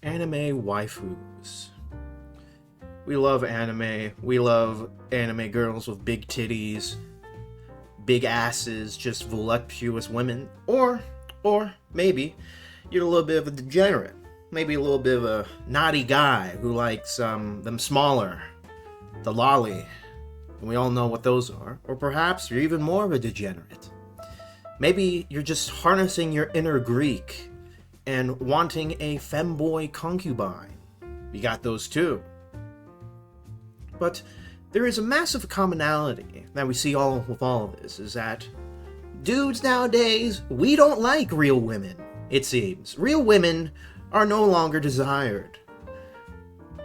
Anime waifus. We love anime. We love anime girls with big titties, big asses, just voluptuous women. Or maybe you're a little bit of a degenerate. Maybe a little bit of a naughty guy who likes them smaller, the lolly. And we all know what those are. Or perhaps you're even more of a degenerate. Maybe you're just harnessing your inner Greek and wanting a femboy concubine. We got those too. But there is a massive commonality that we see all with all of this, is that dudes nowadays, we don't like real women, it seems. Real women are no longer desired.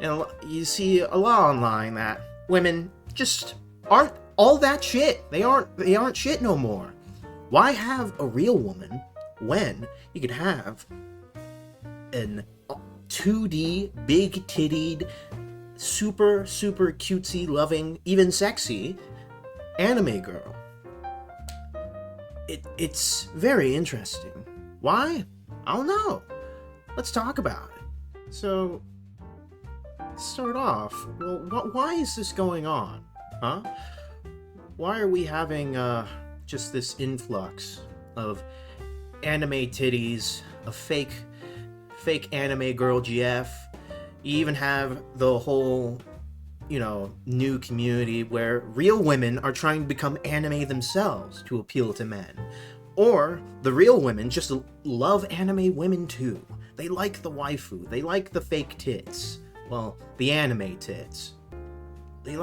And you see a lot online that women just aren't all that shit. They aren't shit no more. Why have a real woman when you could have an 2D, big-tittied, super cutesy, loving, even sexy anime girl? It's very interesting. Why? I don't know. Let's talk about it. So, let's start off. Well, why is this going on? Huh? Why are we having just this influx of anime titties, a fake anime girl GF? You even have the whole, new community where real women are trying to become anime themselves to appeal to men. Or the real women just love anime women too. They like the waifu. They like the fake tits. Well, the anime tits. They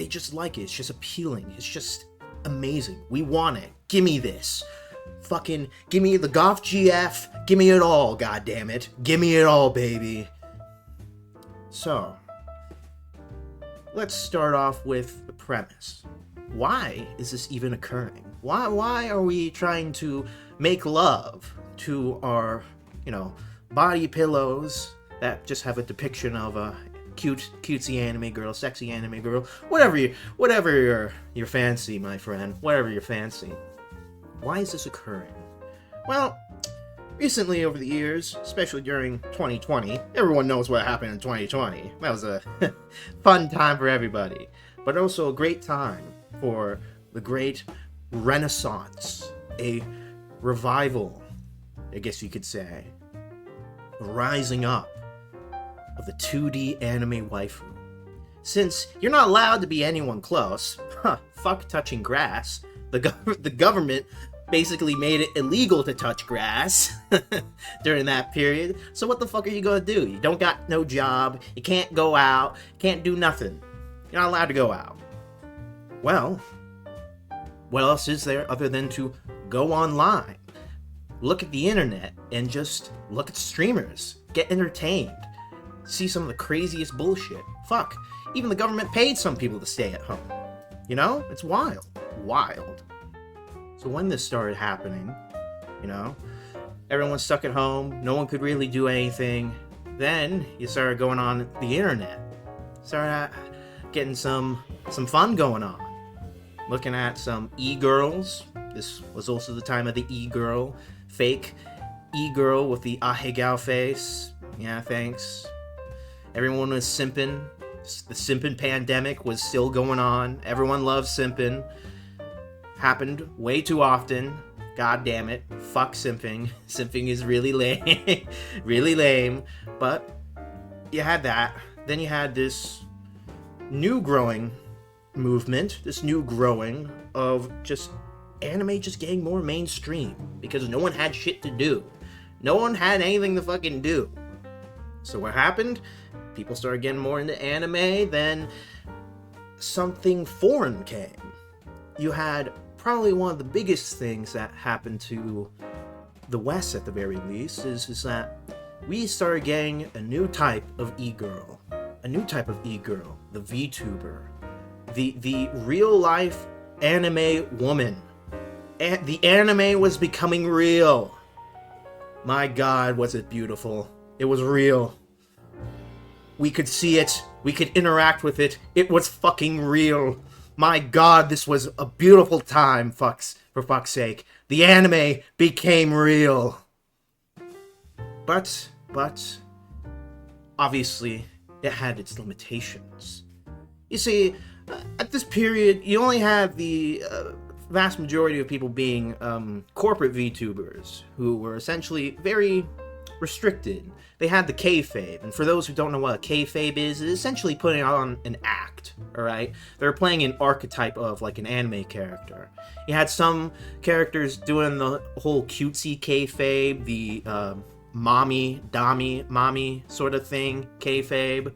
just like it. It's just appealing. It's just amazing. We want it. Gimme this. Fucking gimme the Goth GF. Gimme it all, goddammit. Gimme it all, baby. So, let's start off with the premise. Why is this even occurring? Why are we trying to make love to our, body pillows that just have a depiction of a cutesy anime girl, sexy anime girl, whatever your fancy, my friend, whatever your fancy. Why is this occurring? Well, recently over the years, especially during 2020, everyone knows what happened in 2020. That was a fun time for everybody, but also a great time for the great renaissance, a revival, I guess you could say, a rising up of the 2D anime waifu. Since you're not allowed to be anyone close, fuck touching grass, the government basically made it illegal to touch grass during that period. So what the fuck are you gonna do? You don't got no job, you can't go out, can't do nothing. You're not allowed to go out. Well, what else is there other than to go online, look at the internet, and just look at streamers, get entertained, see some of the craziest bullshit. Fuck, even the government paid some people to stay at home. It's wild. So when this started happening, everyone's stuck at home, no one could really do anything. Then you started going on the internet, started getting some fun going on, looking at some e-girls. This was also the time of the e-girl, fake e-girl with the ahegao face. Yeah, thanks. Everyone was simping. The simping pandemic was still going on. Everyone loves simping. Happened way too often. God damn it. Fuck simping. Simping is really lame. Really lame. But you had that. Then you had this new growing movement, this new growing of just anime just getting more mainstream because no one had shit to do. No one had anything to fucking do. So what happened? People started getting more into anime, then something foreign came. You had probably one of the biggest things that happened to the West, at the very least, is that we started getting a new type of e-girl. A new type of e-girl, the Vtuber. The real-life anime woman. The anime was becoming real. My God, was it beautiful. It was real. We could see it. We could interact with it. It was fucking real. My God, this was a beautiful time, for fuck's sake. The anime became real. But obviously, it had its limitations. You see, at this period, you only had the vast majority of people being corporate VTubers, who were essentially very restricted. They had the kayfabe, and for those who don't know what a kayfabe is, it's essentially putting on an act, alright? They're playing an archetype of, like, an anime character. You had some characters doing the whole cutesy kayfabe, the mommy sort of thing, kayfabe.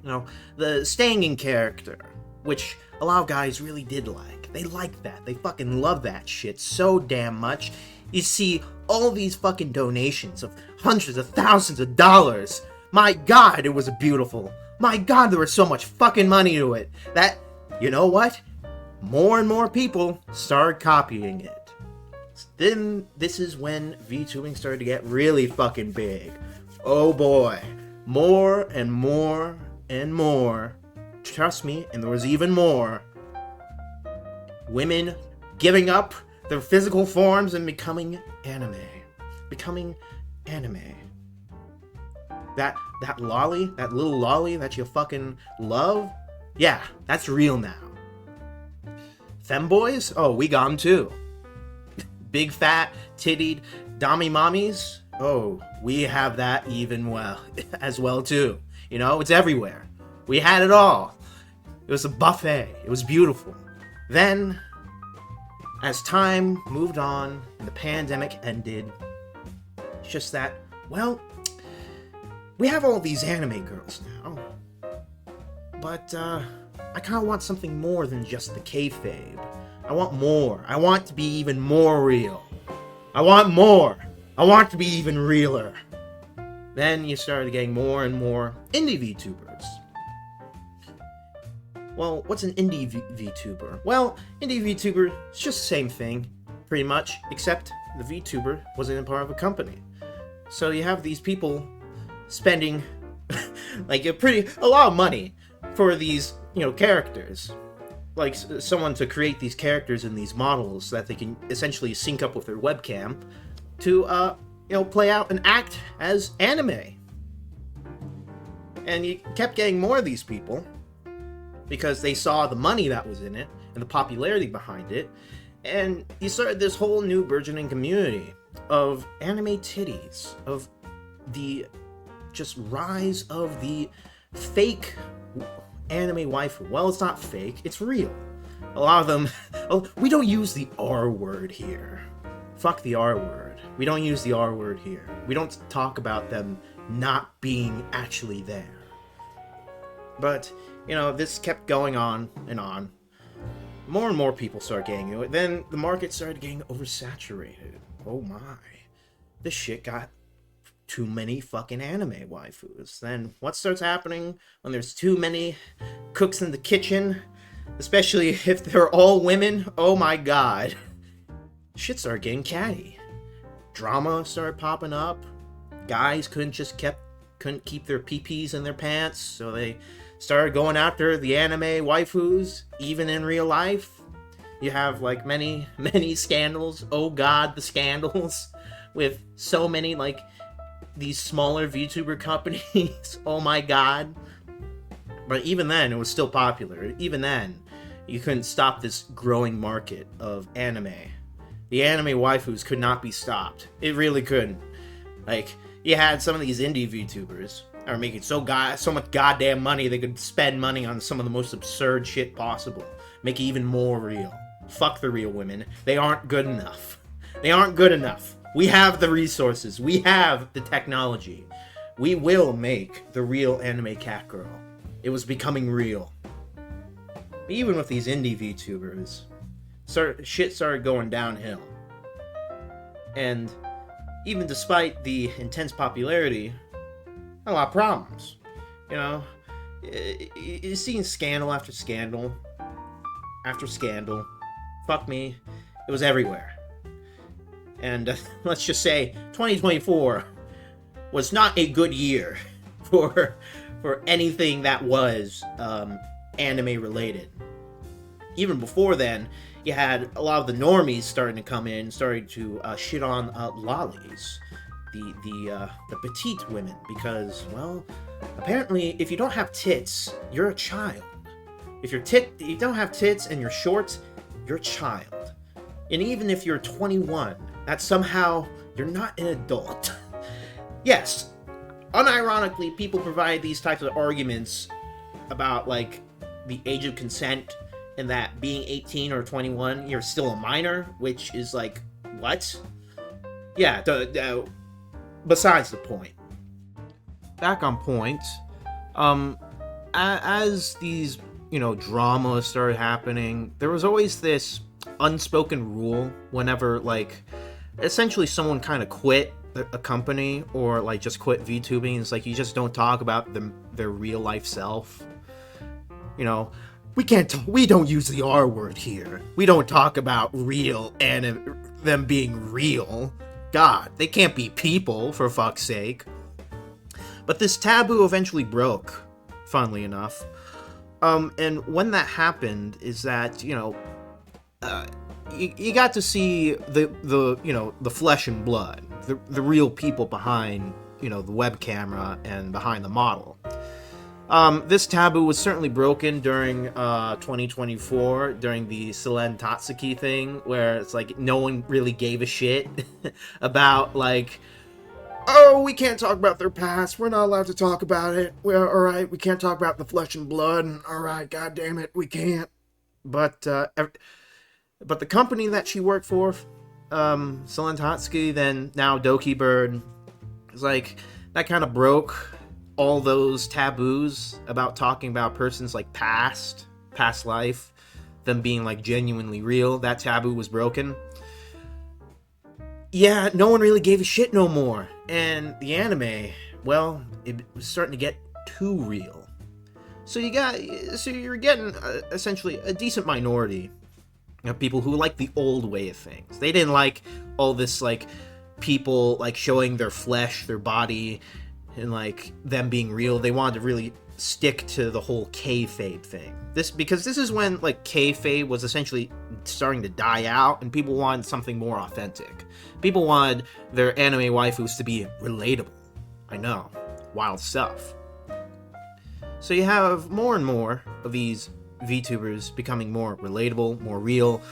You know, the staying in character, which a lot of guys really did like. They liked that. They fucking love that shit so damn much. You see all these fucking donations of hundreds of thousands of dollars. My god, it was beautiful. My god, there was so much fucking money to it. That, you know what? More and more people started copying it. Then, this is when VTubing started to get really fucking big. Oh boy. More and more and more. Trust me, and there was even more. Women giving up their physical forms and becoming anime. That lolly, that little lolly that you fucking love, yeah, that's real now. Femboys? Oh, we got them too. Big fat, tittied, dommy mommies? Oh, we have that even as well too. You know, it's everywhere. We had it all. It was a buffet. It was beautiful. Then, as time moved on and the pandemic ended, it's just that, well, we have all these anime girls now, but I kind of want something more than just the kayfabe. I want more. I want to be even more real. I want more. I want to be even realer. Then you started getting more and more indie VTubers. Well, what's an indie VTuber? Well, indie VTuber is just the same thing, pretty much, except the VTuber wasn't a part of a company. So you have these people spending like a lot of money for these, you know, characters. Like someone to create these characters and these models that they can essentially sync up with their webcam to, you know, play out and act as anime. And you kept getting more of these people because they saw the money that was in it and the popularity behind it, and you started this whole new burgeoning community of anime titties, of the just rise of the fake anime waifu. Well, it's not fake, it's real. A lot of them, oh, we don't use the R word here. Fuck the R word. We don't use the R word here. We don't talk about them not being actually there. But, you know, this kept going on and on. More and more people started getting into it. Then the market started getting oversaturated. Oh my. This shit got too many fucking anime waifus. Then what starts happening when there's too many cooks in the kitchen? Especially if they're all women? Oh my god. Shit started getting catty. Drama started popping up. Guys couldn't keep their pee-pees in their pants, so they started going after the anime waifus, even in real life. You have, like, many scandals. Oh god, the scandals. With so many, like, these smaller VTuber companies. Oh my god. But even then, it was still popular. Even then, you couldn't stop this growing market of anime. The anime waifus could not be stopped. It really couldn't. Like, you had some of these indie VTubers are making so much goddamn money they could spend money on some of the most absurd shit possible. Make it even more real. Fuck the real women. They aren't good enough. They aren't good enough. We have the resources. We have the technology. We will make the real anime cat girl. It was becoming real. But even with these indie VTubers, shit started going downhill. And even despite the intense popularity, a lot of problems. You know, you're seeing scandal after scandal after scandal. Fuck me, it was everywhere. And let's just say 2024 was not a good year for anything that was anime related. Even before then, you had a lot of the normies starting to come in, starting to shit on lollies. the petite women, because, well, apparently if you don't have tits, you're a child. If you don't have tits and you're short, you're a child. And even if you're 21, that somehow you're not an adult. Yes, unironically, people provide these types of arguments about, like, the age of consent, and that being 18 or 21, you're still a minor, which is like, what? Yeah, besides the point. Back on point, as these, dramas started happening, there was always this unspoken rule whenever, like, essentially someone kind of quit a company or, like, just quit VTubing. It's like, you just don't talk about their real life self. We don't use the R word here. We don't talk about real and them being real. God, they can't be people, for fuck's sake. But this taboo eventually broke, funnily enough. And when that happened is that, you got to see the flesh and blood, the real people behind, the web camera and behind the model. This taboo was certainly broken during 2024, during the Selen Tatsuki thing, where it's like no one really gave a shit about, like, oh, we can't talk about their past, we're not allowed to talk about it, well, alright, we can't talk about the flesh and blood, alright, god damn it, we can't. But the company that she worked for, Selen Tatsuki, then now Doki Bird, is like, that kind of broke all those taboos about talking about persons, like, past life, them being, like, genuinely real. That taboo was broken. Yeah, no one really gave a shit no more. And the anime, well, it was starting to get too real. So you're getting essentially a decent minority of people who like the old way of things. They didn't like all this, like, people, like, showing their flesh, their body, and, like, them being real. They wanted to really stick to the whole kayfabe thing. Because this is when, like, kayfabe was essentially starting to die out, and people wanted something more authentic. People wanted their anime waifus to be relatable. I know, wild stuff. So you have more and more of these VTubers becoming more relatable, more real.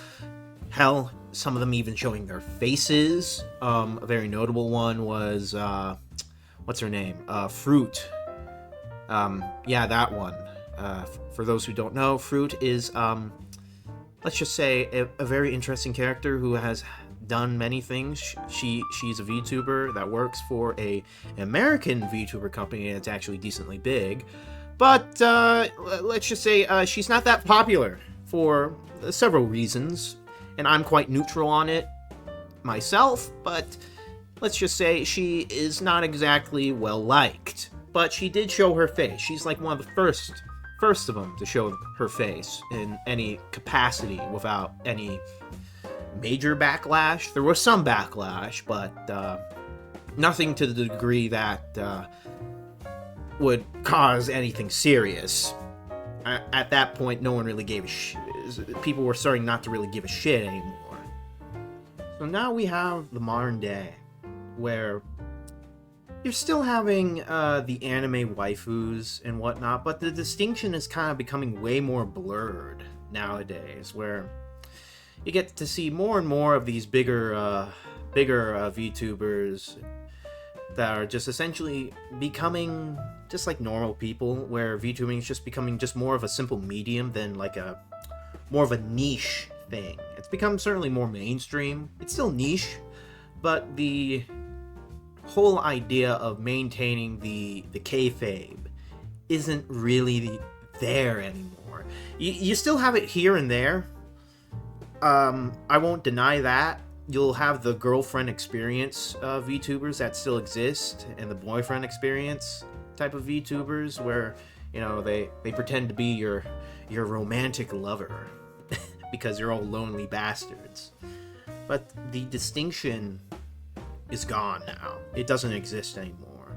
Hell, some of them even showing their faces. A very notable one was, what's her name? Fruit. Yeah, that one. For those who don't know, Fruit is, let's just say, a very interesting character who has done many things. She's a VTuber that works for an American VTuber company that's actually decently big. But, let's just say, she's not that popular for several reasons. And I'm quite neutral on it myself, but let's just say she is not exactly well-liked. But she did show her face. She's like one of the first of them to show her face in any capacity without any major backlash. There was some backlash, but nothing to the degree that would cause anything serious. At that point, no one really gave a shit. People were starting not to really give a shit anymore. So now we have the modern day, where you're still having the anime waifus and whatnot, but the distinction is kind of becoming way more blurred nowadays, where you get to see more and more of these bigger VTubers that are just essentially becoming just like normal people, where VTubing is just becoming just more of a simple medium than like more of a niche thing. It's become certainly more mainstream. It's still niche, but the whole idea of maintaining the kayfabe isn't really there anymore. You still have it here and there. I won't deny that. You'll have the girlfriend experience VTubers that still exist, and the boyfriend experience type of VTubers where, they pretend to be your romantic lover because you're all lonely bastards. But the distinction is gone now. It doesn't exist anymore.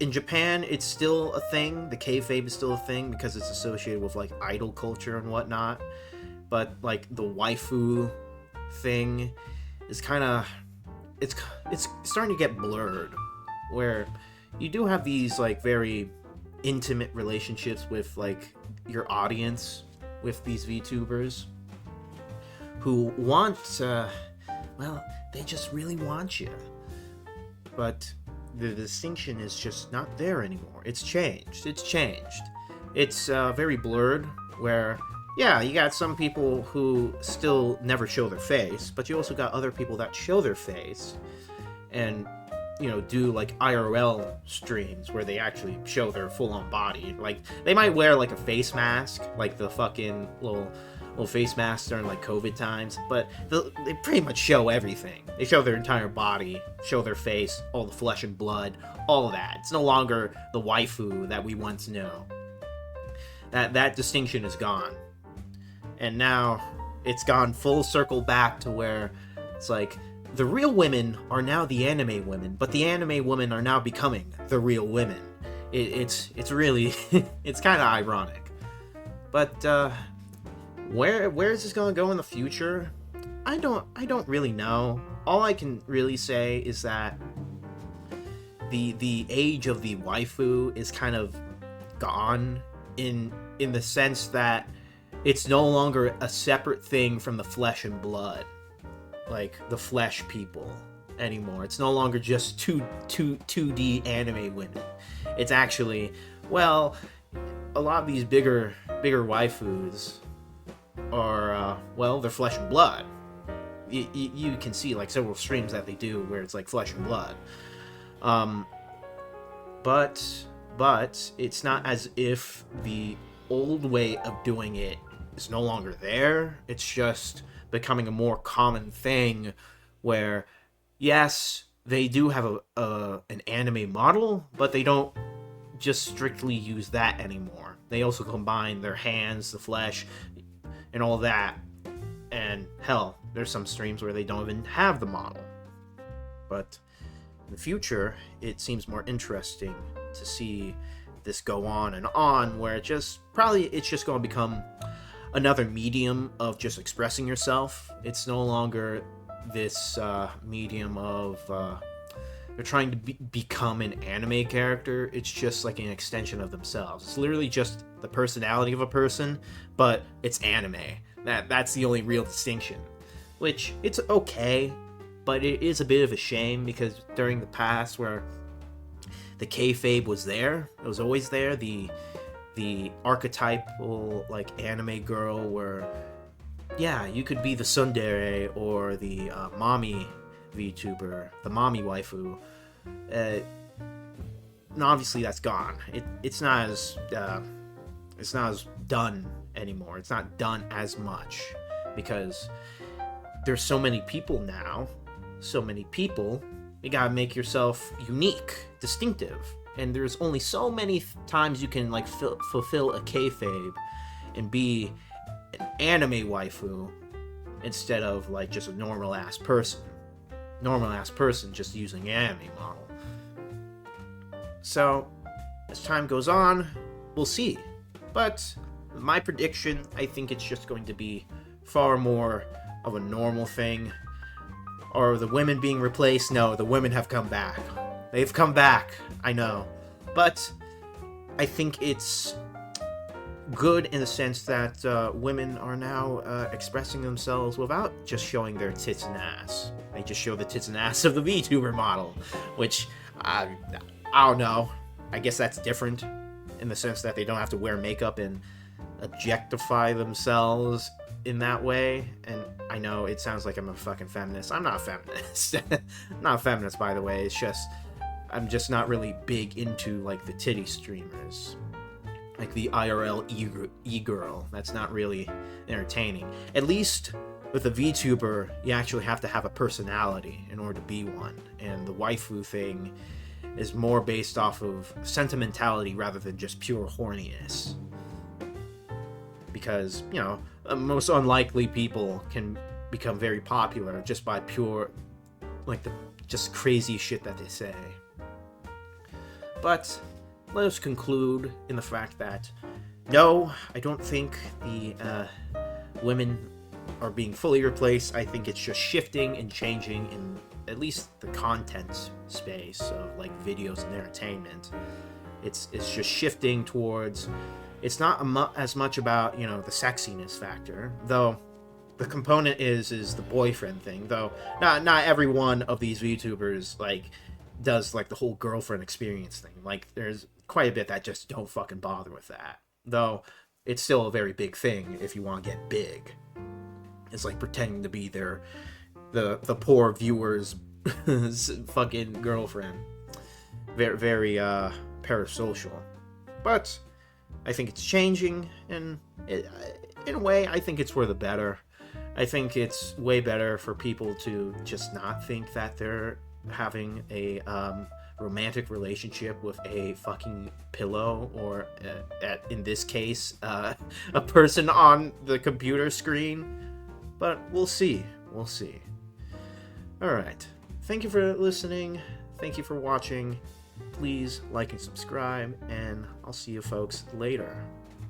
In Japan, it's still a thing. The kayfabe is still a thing because it's associated with, like, idol culture and whatnot. But, like, the waifu thing is kind of it's starting to get blurred, where you do have these like very intimate relationships with like your audience, with these VTubers who want well, they just really want you, but the distinction is just not there anymore. It's changed. It's very blurred, where yeah, you got some people who still never show their face, but you also got other people that show their face and, you know, do like IRL streams where they actually show their full-on body. Like, they might wear like a face mask, like the fucking little face masks during like COVID times, but they pretty much show everything. They show their entire body, show their face, all the flesh and blood, all of that. It's no longer the waifu that we once knew. That distinction is gone. And now it's gone full circle back to where it's like the real women are now the anime women, but the anime women are now becoming the real women. It's really it's kind of ironic. But where is this going to go in the future? I don't really know. All I can really say is that the age of the waifu is kind of gone in the sense that it's no longer a separate thing from the flesh and blood, like the flesh people anymore. It's no longer just 2D anime women. It's actually, well, a lot of these bigger waifus are, well, they're flesh and blood. You can see like several streams that they do where it's like flesh and blood. But it's not as if the old way of doing it is no longer there. It's just becoming a more common thing where, yes, they do have an anime model, but they don't just strictly use that anymore. They also combine their hands, the flesh, and all that. And hell, there's some streams where they don't even have the model. But in the future, it seems more interesting to see this go on and on, where it's just going to become another medium of just expressing yourself. It's no longer this medium of they're trying to become an anime character. It's just like an extension of themselves. It's literally just the personality of a person, but it's anime. That's the only real distinction, which it's okay, but it is a bit of a shame, because during the past where the kayfabe was there, it was always there, the archetypal like anime girl where, yeah, you could be the tsundere or the mommy VTuber, the mommy waifu. And obviously that's gone. It's not as done anymore. It's not done as much because there's so many people now. So many people. You gotta make yourself unique, distinctive. And there's only so many times you can like fulfill a kayfabe and be an anime waifu instead of like just a normal ass person just using an anime model. So as time goes on, we'll see. But my prediction, I think it's just going to be far more of a normal thing. Or the women being replaced? No, the women have come back. They've come back, I know. But I think it's good in the sense that women are now expressing themselves without just showing their tits and ass. They just show the tits and ass of the VTuber model, which, I don't know. I guess that's different in the sense that they don't have to wear makeup and objectify themselves in that way. And I know it sounds like I'm a fucking feminist. I'm not a feminist. I'm not a feminist, by the way. It's just I'm just not really big into like the titty streamers, like the IRL e-girl. That's not really entertaining. At least with a VTuber, you actually have to have a personality in order to be one, and the waifu thing is more based off of sentimentality rather than just pure horniness. Because, you know, most unlikely people can become very popular just by pure, like, the just crazy shit that they say. But let us conclude in the fact that, no, I don't think the women are being fully replaced. I think it's just shifting and changing in at least the content space of like videos and entertainment, it's just shifting towards, it's not as much about, you know, the sexiness factor, though the component is the boyfriend thing, though not every one of these VTubers like does like the whole girlfriend experience thing. Like there's quite a bit that just don't fucking bother with that, though it's still a very big thing if you want to get big. It's like pretending to be the poor viewer's fucking girlfriend. Very parasocial. But I think it's changing, and in a way, I think it's for the better. I think it's way better for people to just not think that they're having a romantic relationship with a fucking pillow, or in this case, a person on the computer screen. But we'll see. We'll see. Alright. Thank you for listening. Thank you for watching. Please like and subscribe, and I'll see you folks later.